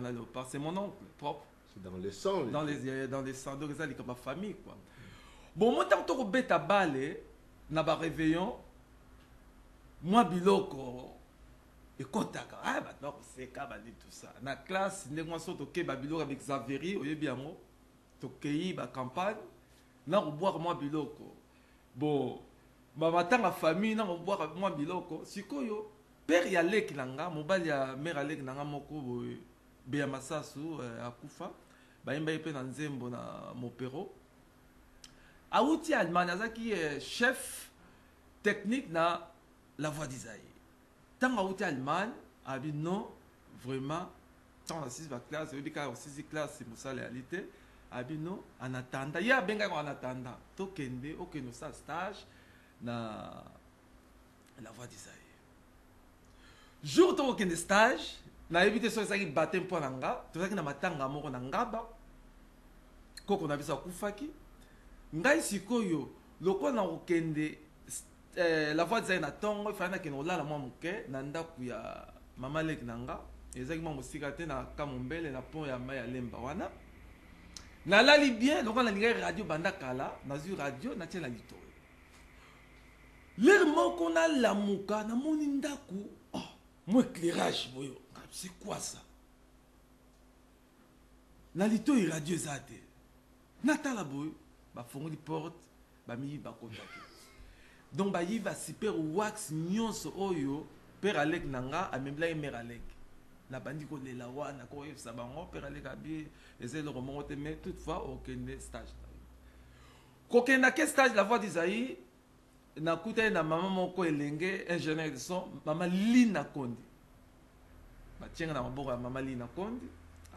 Léopard, c'est mon oncle propre. C'est dans les sangs. Dans les sangs, donc ça, c'est ma famille, quoi. Bon, moi, tant que tu bête à balle, na ba réveillon, moi, biloko, et contact. Ah, maintenant, c'est kabali tout ça. Na classe, moi, so toke ba biloko avec Xavier, oye bien mo, toke ba campagne, na boire moi biloko. Bon, ma matin ma famille na boire moi biloko. Sikoyo, père ya lek nanga, mobali ya mère lek nanga moko Béa Massasu akufa, ba yemba yepe na nzembo na mopero. Aouti Allemagne, azaki chef technique na la voix d'Isaïe. Tant Aouti Allemagne, abi non, vraiment, tant la 6 classe, il dit qu'à 6 classe, c'est pour ça la réalité. Abi non, en attendant, il y a bien en attendant, tokende, ok, nous ça stage na la voix d'Isaïe. Jour to ok stage, na évité so ça qui battait un point nanga, tout ça qui na matanga moko nangaba. Koko na bisa kufaki. Ngai sikoyo loko na okende la voix d'Isaïe na tongo ifana ke no la mwa muke na ndaku ya mama lek nanga ezaki mwa musika te na kamombele na pont ya mai ya lemba wana na lali bien loko na lingai radio banda kala na zu radio na tiela lito l'air moko na lamuka na moni ndaku oh mo éclairage boyo c'est quoi ça na lito i radio zate na tala boyo ba fongi porte ba mi ba contacter donc ba yi va super wax nyonso oyo père Alec nanga amembla e mère Alec na bandi ko lela wana ko e sabango père Alec abi essayer le remonter mais toutefois aucun stage ko kena ke stage la voix d'Isaïe na kuta na maman moko elenge ingénieur de son maman Lina Kondi ba tienga na maboko ya maman Lina Kondi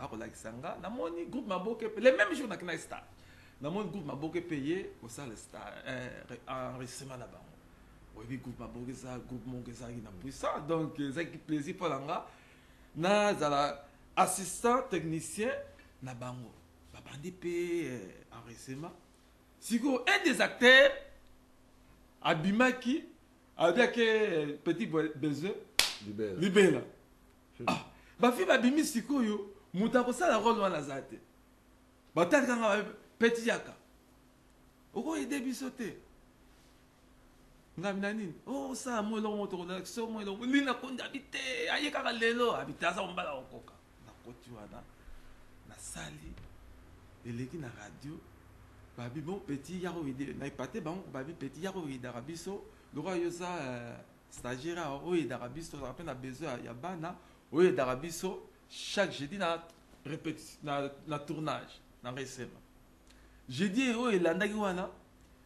ako la kisanga na moni groupe maboke les mêmes jours na kena stage dans mon groupe m'a beaucoup payé au ça le star enregistrement là-bas oui groupe m'a beaucoup ça groupe mon que ça qui n'a puissant donc c'est qui plaisir pour l'anga na zala assistant technicien na bango ba bandi payé enregistrement siko un des acteurs abimaki avec petit besoin libéla ah ba fi ba bimi siko yo mutako ça la rôle wana zate ba takanga petit yaka oko ide bisote ngamina nini oh ça moi lo moto na so moi lo lina konda bite ayeka ka lelo abita sa mbala okoka na koti wana na sali eleki na radio babi bon petit yako ide na ipate ba babi petit yako ide rabiso lo yo ça stagiaire o ide rabiso ça rappelle na besoin ya bana o ide rabiso chaque jeudi na répétition na tournage na récemment j'ai dit oh il andaki wana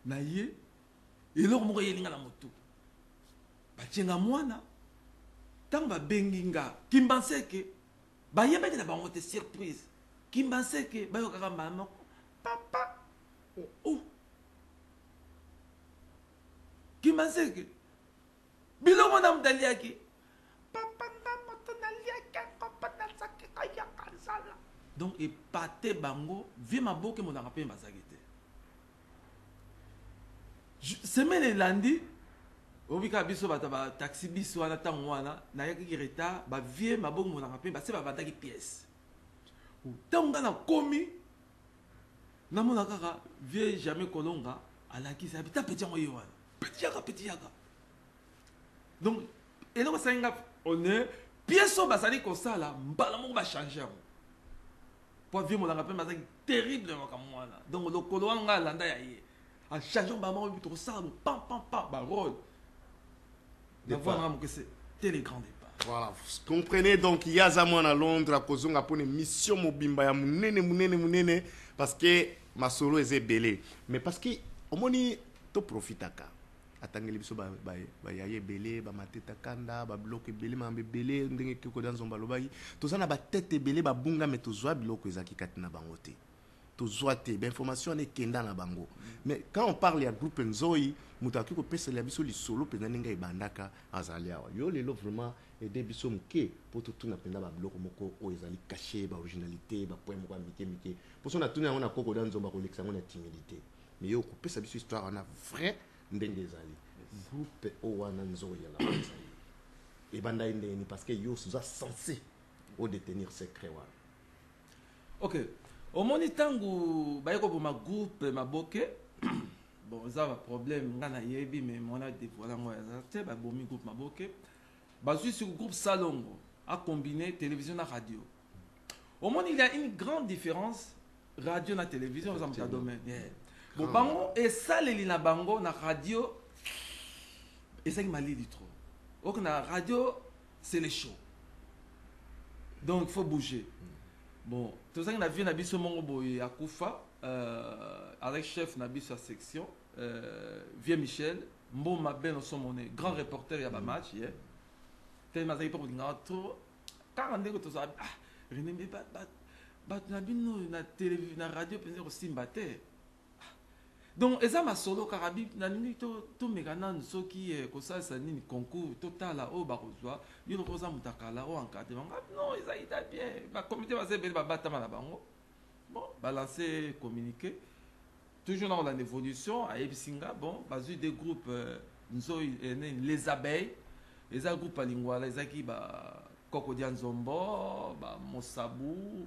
na ye eloko moko yelinga na motu batienga mwana tango babenginga kimbanseke bayebaki na bango te surprise kimbanseke bayokaka mama papa oh kimbanseke biloko na mutaliaki papa na moto naliaki papa na saki kaya kansala donc et pâté bango vie ma boke mon rappel ma sagité semaine lundi obika biso bata ba taxi biso wana tango wana na yaki retard ba vie ma boke mon rappel ba se ba bandaki pièce tango na komi na mona kaka vie jamais kolonga alaki sa bita petit ngoyo wana petit yaka donc et donc ça nga on est pièce ba sali ko sala mbala mo ba changer pour vivre mon rappel mais terrible comme moi là donc le colon nga landa ya ye en changeant ba mo to ça pam ba rôle de voir que c'est les grands départ voilà vous comprenez donc il y a zaman à Londres à kozonga pour une mission mobimba ya munene parce que ma solo est belé mais parce que au moni to profitaka atangeli biso ba yaye belé ba mateta kanda ba bloquer belé ma belé ndenge kiko dans zomba lobai to ça na ba tête belé ba bunga mais to zwa biloko ezaki katina bango te to zwa te ba information ne kenda na bango mais quand on parle ya groupe nzoi mutaki ko pesa la biso li solo pena ninga ibandaka azali awa yo lelo vraiment aider biso mke pour tout na penda ba biloko moko o ezali caché ba originalité ba point moko mike pour ça na tuna on a koko dans zomba ko lekisa ngona timidité mais yo ko pesa biso histoire na vrai ndenge ezali groupe o wana nzoi ya la et banda ndeni parce que yo soza censé au détenir secret wana Ok. Au moni tangu ba yeko ma groupe maboke. Bon, ça va problème ngana yebi mais mon a dévoilé moi ça ba bomi groupe maboke. Ba sur le groupe Salongo a combiné télévision et radio. Au monde il y a une grande différence radio et télévision dans le domaine. Bon bango et ça les na bango na radio et ça qui m'a dit trop. Donc na radio c'est les shows. Donc il faut bouger. Bon, tout ça, on a vu Nabiso Mongoboy à Koufa, avec chef Nabiso à section, Vieux Michel, Mbon Mabel en son monnaie, grand reporter, il y a un match, tellement ça, il peut dire, trop, 40 ans, tout ça, René, mais na télévision, na radio, peut-être aussi mbaté. Donc, et ça, ma solo, Carabi, na nuit, tout mécanan, ceux qui, comme ça, ça ni concours, total, là, au barrozois, il y a un rosa moutakala, au encadrement. Non, ils a bien. Le comité va se faire, bon, balancer, communiquer. Toujours dans l'évolution, à Ebisinga, bon, basé des groupes, les abeilles, les groupes à lingua, les qui, Kokodian Zombo, Mosabou,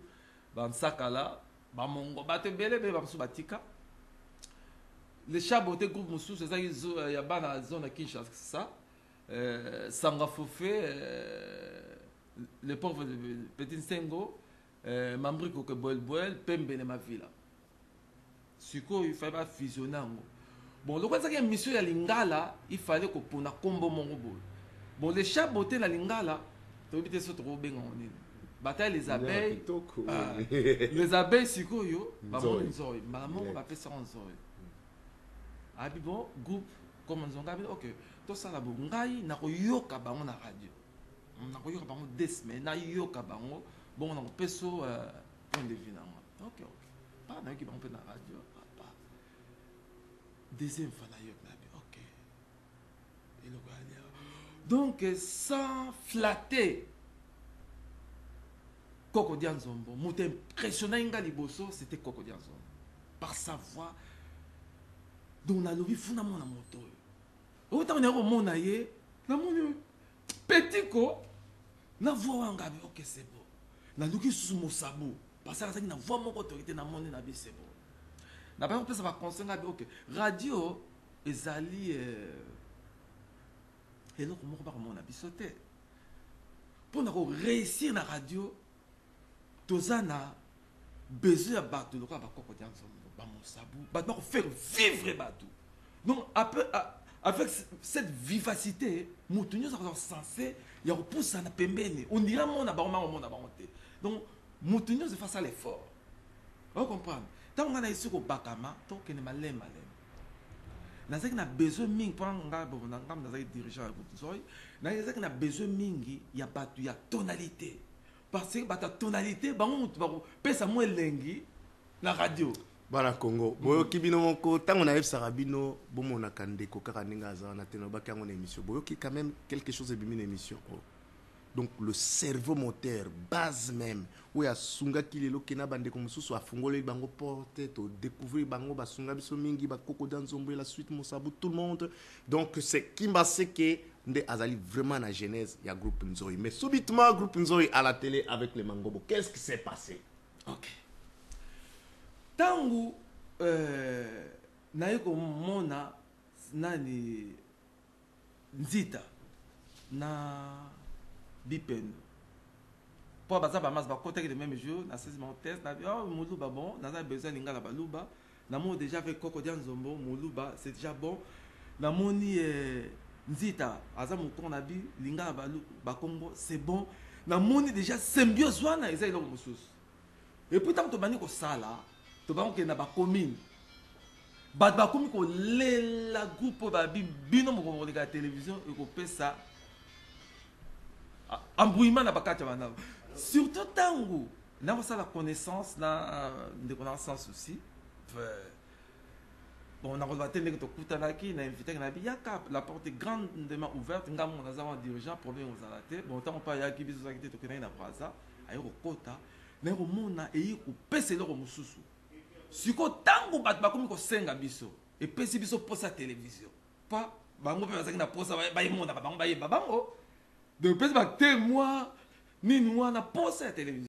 Nsakala, Mongo, Batebele, Batika. Les chabotés groupe Moussou, c'est ça qu'il y a dans la zone à Kinshasa, Sanga Fofé, les pauvres Petit Sengo, Mambriko que Boel, Pembe ma villa. Suko, il fallait pas fusionner. Bon, le quoi c'est que monsieur la Lingala, il fallait que pour na combo mon bol. Bon, les chabotés la Lingala, tu veux dire trop bien en ligne. Bataille les abeilles, les abeilles Suko yo, maman nzoi, maman va faire ça en zoi. Ah bon, groupe, comme on dit, ok, tout ça là, ngai na yoka bango na radio. Na yoka bango des semaines, na yoka bango, bon on a peso point de vue na moi. Ok, ok. Pas na yoka bango na radio, pas. Deuxième fois na yoka na ok. Et le gars donc sans flatter Koko Dianzombo, m'ont impressionné nga liboso, c'était Koko Dianzombo. Par sa voix. Donc on a levé fondamentalement la moto. Autant on est au monde ailleurs, la mon petit ko, na voix en gabi, ok c'est bon. Na luki sous mon sabot, parce que ça na voix mon autorité na monde na bi c'est bon. Na pas on ça va conseiller gabi, ok. Radio ezali et donc on va mon abi sauter. Pour na réussir na radio, tozana besoin à battre le quoi ba Koko Dianzombo. Mon sabou, bah faire vivre Badou. Donc avec cette vivacité, Moutounio ça censé, il y a repousse à pembene. On dirait mon abonnement au monde abonté. Donc Moutounio c'est face à l'effort. Vous comprenez? Tant qu'on a ici au Bakama, tant qu'on est malin. Nous avons besoin de ming pour nous dirigeants nous avons besoin de ming, il y a tonalité. Parce que la tonalité, on peut ça moins lengi la radio. Bana Congo boyo kibino moko tango na efsa rabino bomo na kandeko kaka ninga za na teno ba kango na émission boyo ki quand même quelque chose de bimi na émission. Donc le cerveau moteur base même où ya sunga kilelo kena bande ko mususu afungole bango porte to découvrir bango ba sunga biso mingi ba Koko Dianzombo la suite Mosabu tout le monde. Donc c'est Kimba Seke nde azali vraiment la genèse ya groupe Nzoi. Mais subitement groupe Nzoi à la télé avec les Mangobo. Qu'est-ce qui s'est passé? OK. Tangu naiko mona nani nzita na bipendo pour baza ba mas ba côté le même jour na 16 mon test na oh muluba bon na za besoin lingala baluba na mo déjà avec Koko Dianzombo muluba c'est déjà bon na moni nzita aza muko na bi lingala ba Congo c'est bon na moni déjà symbiose wana eza iloko mususu et puis tant to bani ko sala to ba ko na ba commune ba komi ko lela groupe ba bino mo ko la télévision et ko pesa embrouillement na bakati bana surtout tango na ça la connaissance na de connaissance aussi bon on a rebatté les to kutanaki na invité na biyaka la porte est grandement ouverte ngam na za dirigeant problème aux alaté bon tant pas ya ki biso zakité to kena na braza ayo kota na ko mona e ko pesa le ko mususu siko tango bat ba komi ko senga biso et pesi biso posa télévision pas bango pe bazaki na posa ba imonda bango ba bango de pesi ba témoin ni nous on a posa télévision